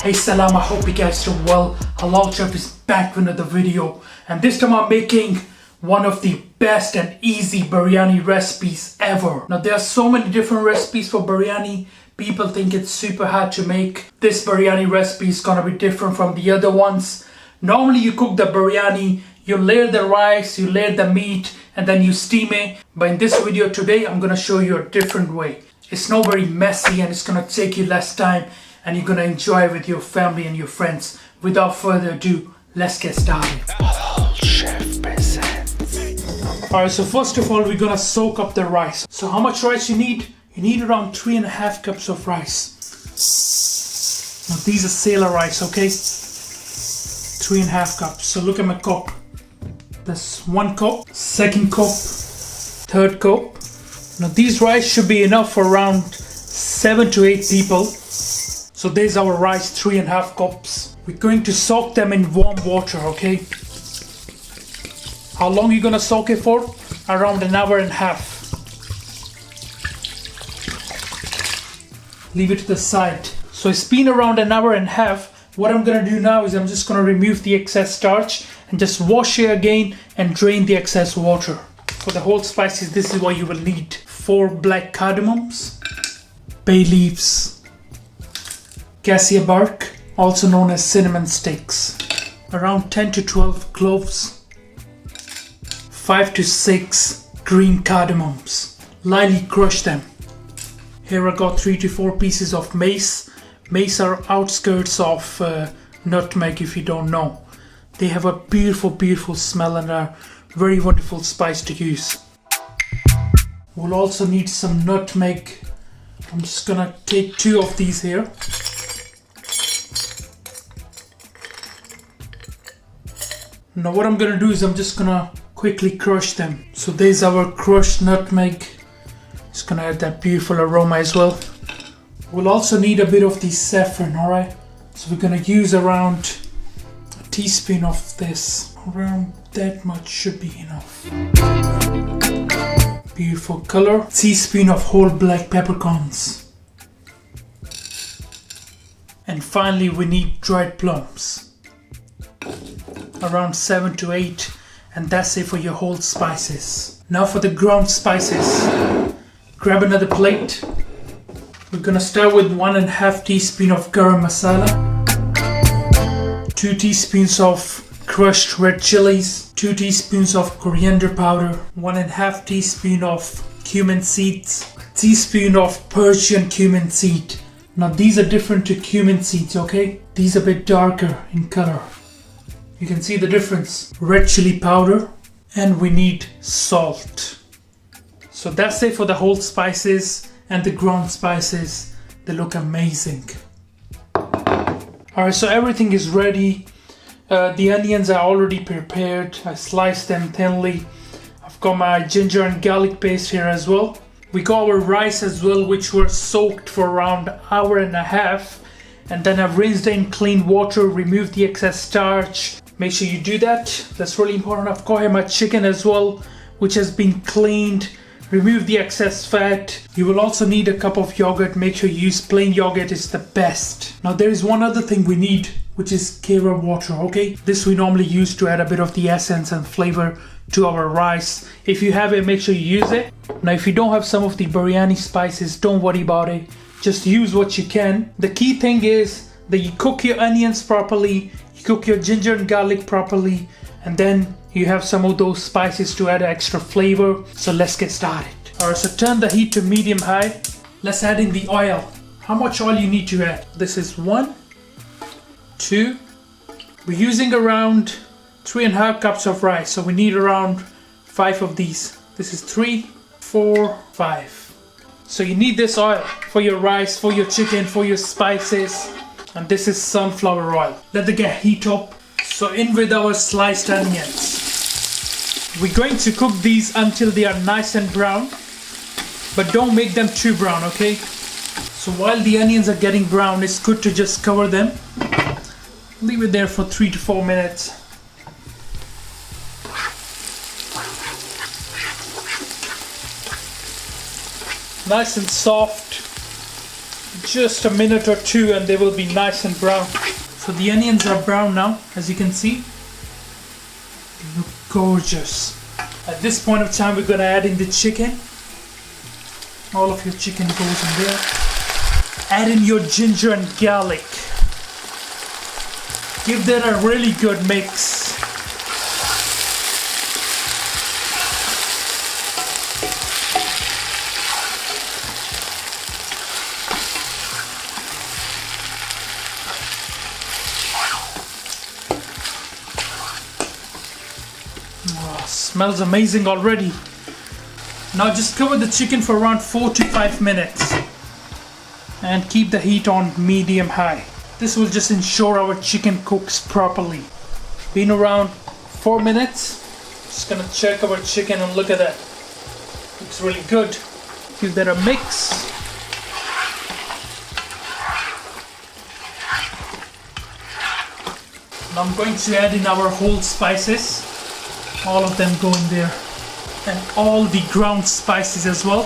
Hey Salam, I hope you guys doing well. Halal Chef is back with another video, and this time I'm making one of the best and easy biryani recipes ever. Now there are so many different recipes for biryani. People think it's super hard to make. This biryani recipe is gonna be different from the other ones. Normally you cook the biryani, you layer the rice, you layer the meat, and then you steam it. But in this video today, I'm gonna show you a different way. It's not very messy and it's gonna take you less time, and you're gonna enjoy it with your family and your friends. Without further ado, let's get started. Halal Chef presents. Alright, so first of all, we're gonna soak up the rice. So how much rice you need? You need around 3.5 cups of rice. Now these are Sella rice, okay? 3.5 cups. So look at my cup. That's 1 cup, 2nd cup, 3rd cup. Now these rice should be enough for around 7 to 8 people. So there's our rice, 3.5 cups. We're going to soak them in warm water, okay? How long are you gonna soak it for? Around 1.5 hours. Leave it to the side. So it's been around 1.5 hours. What I'm gonna do now is I'm just gonna remove the excess starch and just wash it again and drain the excess water. For the whole spices, this is what you will need. 4 black cardamoms, bay leaves, cassia bark, also known as cinnamon sticks, around 10 to 12 cloves, 5 to 6 green cardamoms. Lightly crush them. Here I got 3 to 4 pieces of mace. Mace are outskirts of nutmeg, if you don't know. They have a beautiful smell and are very wonderful spice to use. We'll also need some nutmeg. I'm just gonna take 2 of these here. Now what I'm gonna do is I'm just gonna quickly crush them. So there's our crushed nutmeg. It's gonna add that beautiful aroma as well. We'll also need a bit of the saffron, alright? So we're gonna use around a teaspoon of this. Around that much should be enough. Beautiful color. Teaspoon of whole black peppercorns. And finally we need dried plums. Around 7 to 8, and that's it for your whole spices. Now for the ground spices. Grab another plate. We're gonna start with 1.5 teaspoon of garam masala, 2 teaspoons of crushed red chilies, 2 teaspoons of coriander powder, 1.5 teaspoon of cumin seeds, a teaspoon of Persian cumin seed. Now these are different to cumin seeds, okay? These are a bit darker in color. You can see the difference. Red chili powder, and we need salt. So that's it for the whole spices and the ground spices. They look amazing. Alright, so everything is ready. The onions are already prepared. I sliced them thinly. I've got my ginger and garlic paste here as well. We got our rice as well, which were soaked for around 1.5 hours. And then I've rinsed it in clean water, removed the excess starch. Make sure you do that. That's really important. I've got here my chicken as well, which has been cleaned. Remove the excess fat. You will also need a cup of yogurt. Make sure you use plain yogurt, it's the best. Now there is one other thing we need, which is kefir water, okay? This we normally use to add a bit of the essence and flavor to our rice. If you have it, make sure you use it. Now if you don't have some of the biryani spices, don't worry about it. Just use what you can. The key thing is that you cook your onions properly, you cook your ginger and garlic properly, and then you have some of those spices to add extra flavor. So let's get started. Alright, so turn the heat to medium high. Let's add in the oil. How much oil you need to add? This is 1, 2. We're using around 3.5 cups of rice, so we need around 5 of these. This is 3, 4, 5. So you need this oil for your rice, for your chicken, for your spices. And this is sunflower oil. Let the gas heat up. So in with our sliced onions. We're going to cook these until they are nice and brown, but don't make them too brown, okay? So while the onions are getting brown, it's good to just cover them. Leave it there for 3 to 4 minutes. Nice and soft. just a minute or two and they will be nice and brown. So the onions are brown now, as you can see. They look gorgeous. At this point of time, we're going to add in the chicken. All of your chicken goes in there. Add in your ginger and garlic. Give that a really good mix. Oh, smells amazing already. Now just cover the chicken for around 4 to 5 minutes and keep the heat on medium high. This will just ensure our chicken cooks properly. Been around 4 minutes. Just gonna check our chicken and look at that. Looks really good. Give that a mix. Now I'm going to add in our whole spices. All of them go in there. And all the ground spices as well.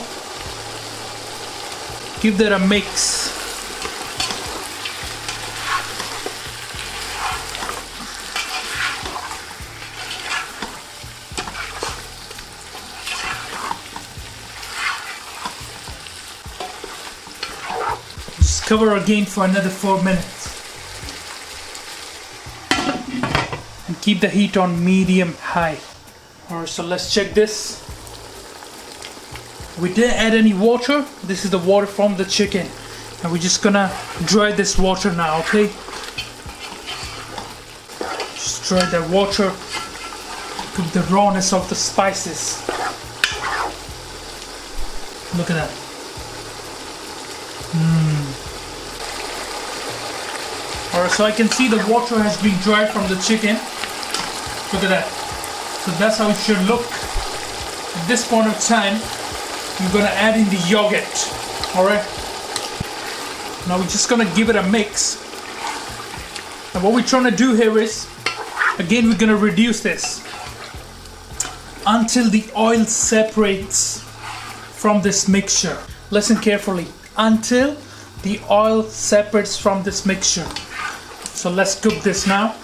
Give that a mix. Just cover again for another 4 minutes. And keep the heat on medium high. Alright, so let's check this. We didn't add any water. This is the water from the chicken. And we're just gonna dry this water now, okay? Just dry that water. Cook the rawness of the spices. Look at that. Alright, so I can see the water has been dried from the chicken. Look at that. So that's how it should look. At this point of time, we're gonna add in the yogurt. Alright. Now we're just gonna give it a mix. And what we're trying to do here is, again, we're gonna reduce this until the oil separates from this mixture. Listen carefully. Until the oil separates from this mixture. So let's cook this now.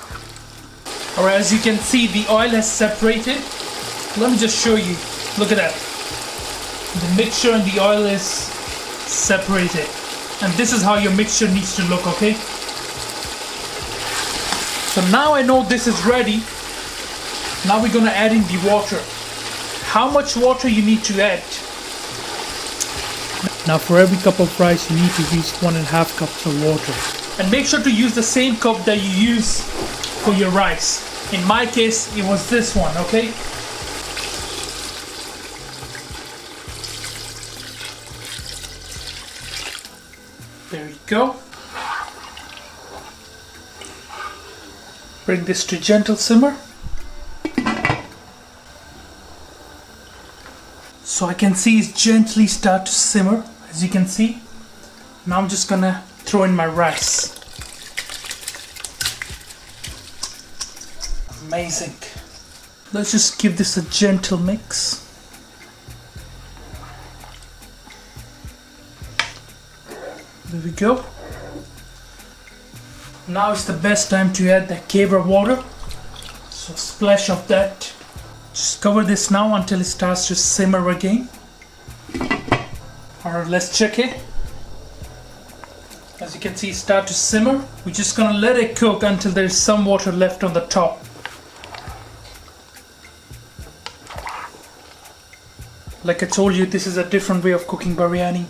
Alright, as you can see, the oil has separated. Let me just show you. Look at that. The mixture and the oil is separated. And this is how your mixture needs to look, okay? So now I know this is ready. Now we're gonna add in the water. How much water you need to add? Now for every cup of rice, you need to use 1.5 cups of water. And make sure to use the same cup that you use for your rice. In my case, it was this one, okay? There you go. Bring this to gentle simmer. So I can see it gently start to simmer, as you can see. Now I'm just gonna throw in my rice. Amazing. Let's just give this a gentle mix. There we go. Now is the best time to add the kebab water. So a splash of that. Just cover this now until it starts to simmer again. Alright, let's check it. As you can see, it start to simmer. We're just gonna let it cook until there's some water left on the top. Like I told you, this is a different way of cooking biryani.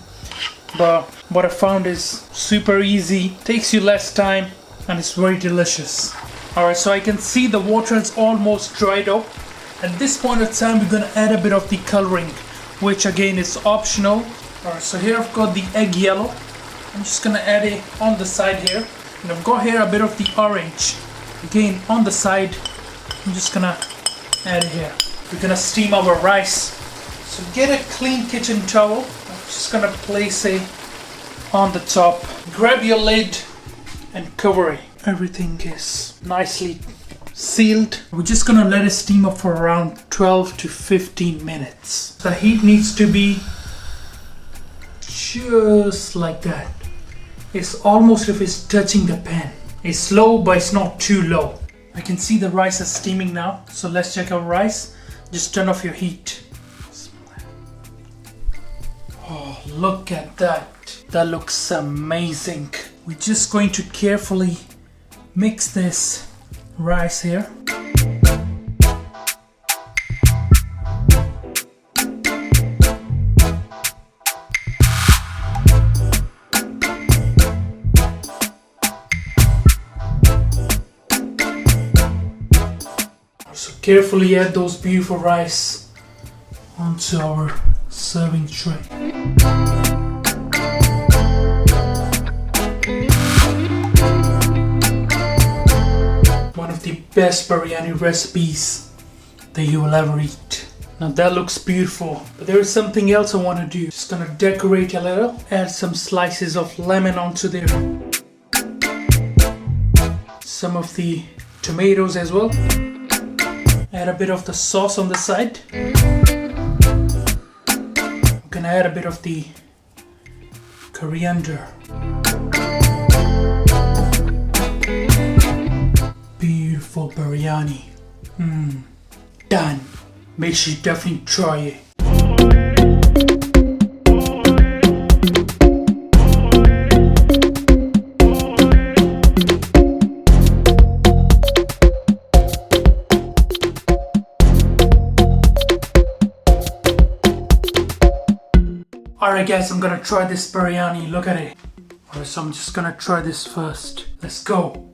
But what I found is super easy, takes you less time, and it's very delicious. Alright, so I can see the water is almost dried up. At this point of time, we're gonna add a bit of the coloring, which again is optional. Alright, so here I've got the egg yellow. I'm just gonna add it on the side here. And I've got here a bit of the orange. Again, on the side, I'm just gonna add it here. We're gonna steam our rice. So get a clean kitchen towel. I'm just gonna place it on the top. Grab your lid and cover it. Everything is nicely sealed. We're just gonna let it steam up for around 12 to 15 minutes. The heat needs to be just like that. It's almost if it's touching the pan. It's low, but it's not too low. I can see the rice is steaming now. So let's check our rice. Just turn off your heat. Oh, look at that. That looks amazing. We're just going to carefully mix this rice here. So carefully add those beautiful rice onto our serving tray. One of the best biryani recipes that you will ever eat. Now that looks beautiful, but there is something else I want to do. Just gonna decorate a little, add some slices of lemon onto there. Some of the tomatoes as well. Add a bit of the sauce on the side. I'm gonna add a bit of the coriander. Beautiful biryani. Done. Make sure you definitely try it. Alright guys, I'm gonna try this biryani. Look at it. Alright, so I'm just gonna try this first. Let's go.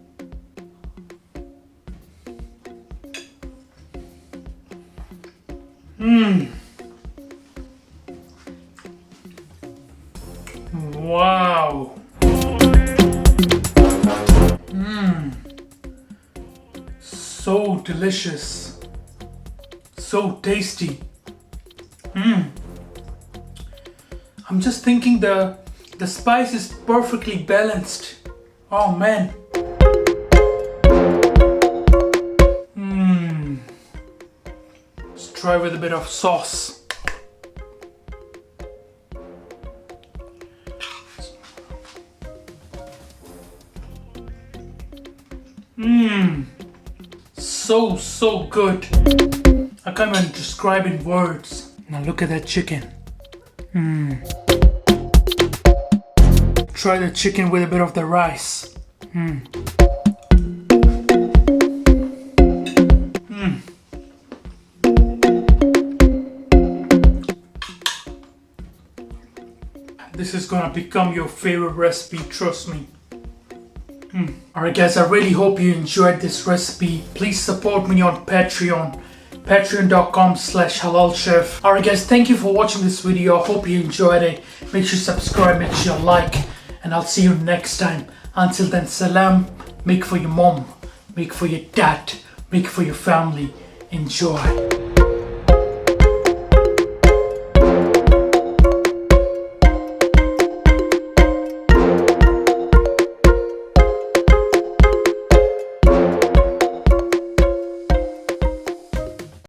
Wow. So delicious. So tasty. I'm just thinking the spice is perfectly balanced. Oh man. Let's try with a bit of sauce. So good. I can't even describe in words. Now look at that chicken. Try the chicken with a bit of the rice. This is gonna become your favorite recipe, trust me. Alright guys, I really hope you enjoyed this recipe. Please support me on Patreon. Patreon.com/halalchef. Alright guys, thank you for watching this video. I hope you enjoyed it. Make sure you subscribe, make sure you like, and I'll see you next time. Until then, salam. Make for your mom, make for your dad, make for your family. Enjoy.